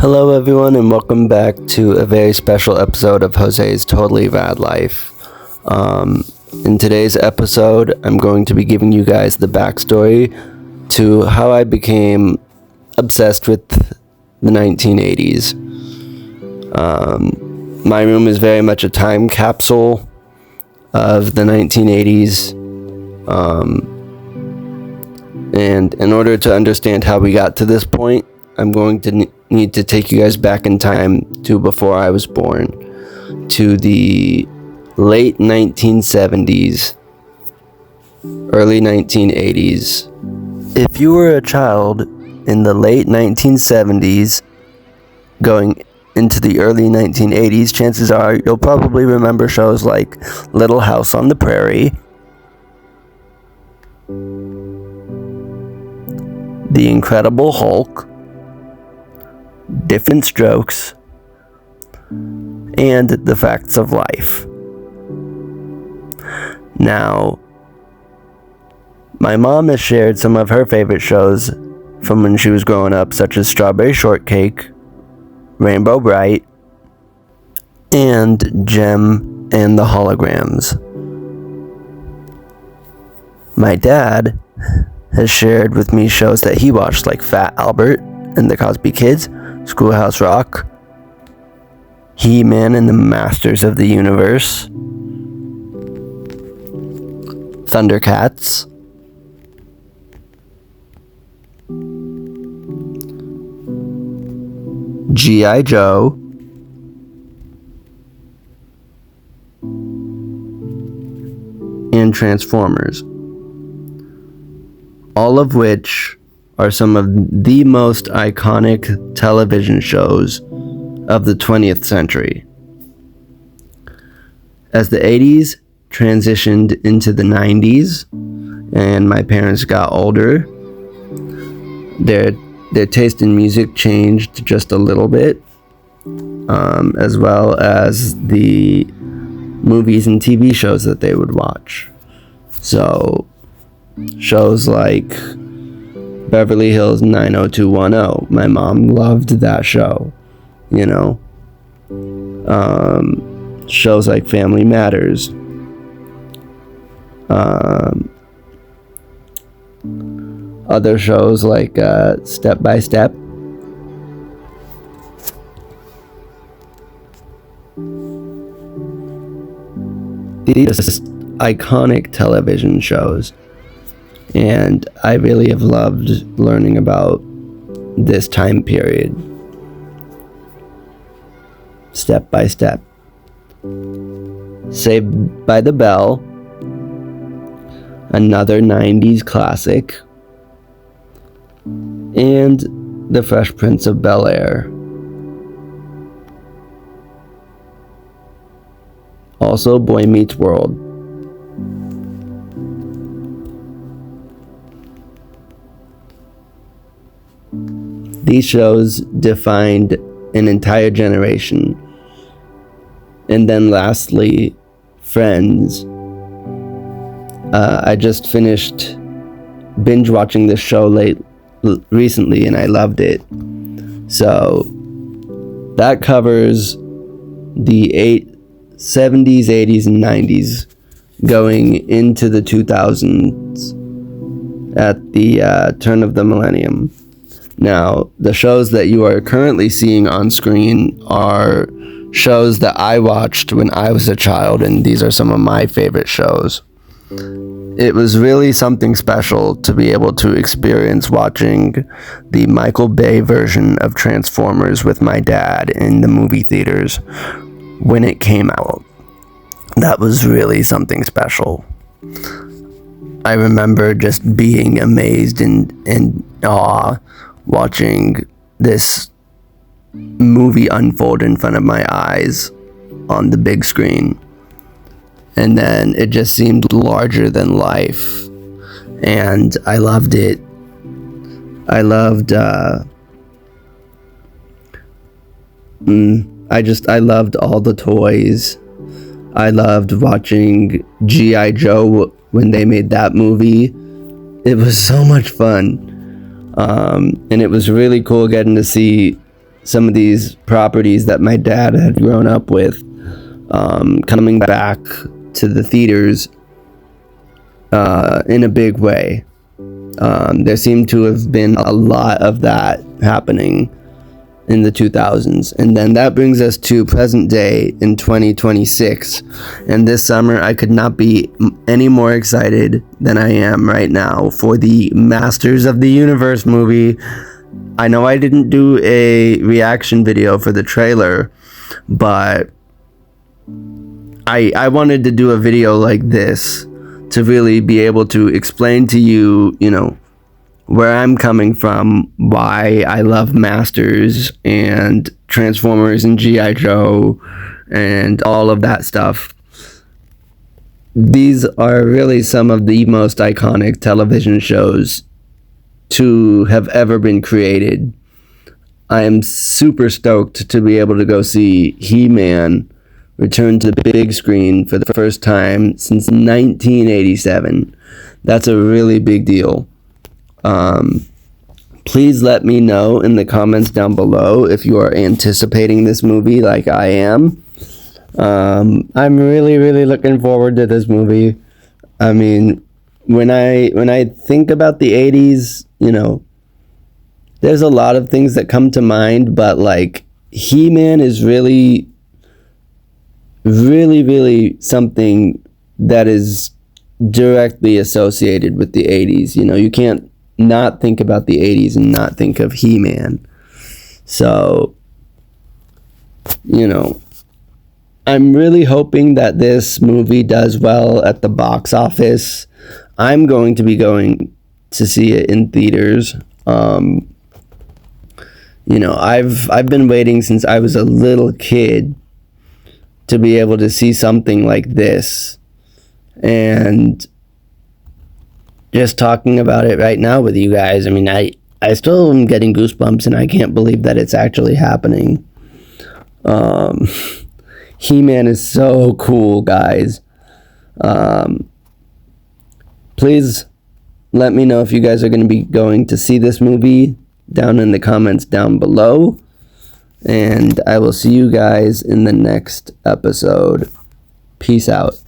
Hello, everyone, and welcome back to a very special episode of Jose's Totally Rad Life. In today's episode, I'm going to be giving you guys the backstory to how I became obsessed with the 1980s. My room is very much a time capsule of the 1980s. And in order to understand how we got to this point, I'm going to need to take you guys back in time to before I was born, to the late 1970s, early 1980s. If you were a child in the late 1970s going into the early 1980s, chances are you'll probably remember shows like Little House on the Prairie, The Incredible Hulk, Diff'rent Strokes, and The Facts of Life. Now, my mom has shared some of her favorite shows from when she was growing up, such as Strawberry Shortcake, Rainbow Bright, and Jem and the Holograms. My dad has shared with me shows that he watched, like Fat Albert and the Cosby Kids, Schoolhouse Rock, He-Man and the Masters of the Universe, Thundercats, G.I. Joe, and Transformers, all of which are some of the most iconic television shows of the 20th century. As the 80s transitioned into the 90s and my parents got older, their taste in music changed just a little bit, as well as the movies and TV shows that they would watch. So, shows like Beverly Hills 90210. My mom loved that show, you know. Shows like Family Matters. Other shows like Step by Step. These iconic television shows. And I really have loved learning about this time period, step by step. Saved by the Bell, another 90s classic, and The Fresh Prince of Bel-Air. Also, Boy Meets World. These shows defined an entire generation. And then lastly, Friends. I just finished binge watching this show recently and I loved it. So that covers the 70s, 80s, and 90s going into the 2000s at the turn of the millennium. Now, the shows that you are currently seeing on screen are shows that I watched when I was a child, and these are some of my favorite shows. It was really something special to be able to experience watching the Michael Bay version of Transformers with my dad in the movie theaters when it came out. That was really something special. I remember just being amazed and in awe watching this movie unfold in front of my eyes on the big screen. And then it just seemed larger than life. And I loved it. I loved, I loved all the toys. I loved watching G.I. Joe when they made that movie. It was so much fun. And it was really cool getting to see some of these properties that my dad had grown up with coming back to the theaters in a big way. There seemed to have been a lot of that happening in the 2000s. And then that brings us to present day in 2026. And this summer, I could not be any more excited than I am right now for the Masters of the Universe movie. I know I didn't do a reaction video for the trailer, but I wanted to do a video like this to really be able to explain to you, you know, where I'm coming from, why I love Masters and Transformers and G.I. Joe and all of that stuff. These are really some of the most iconic television shows to have ever been created. I am super stoked to be able to go see He-Man return to the big screen for the first time since 1987. That's a really big deal. Please let me know in the comments down below if you are anticipating this movie like I am. I'm really looking forward to this movie. I mean, when I think about the 80s, you know, there's a lot of things that come to mind, but like He-Man is really something that is directly associated with the 80s. You know, you can't not think about the 80s and not think of He-Man. So, you know, I'm really hoping that this movie does well at the box office. I'm going to be going to see it in theaters. You know, I've been waiting since I was a little kid to be able to see something like this. And just talking about it right now with you guys, I mean, I still am getting goosebumps, and I can't believe that it's actually happening. He-Man is so cool, guys. Please let me know if you guys are going to be going to see this movie down in the comments down below. And I will see you guys in the next episode. Peace out.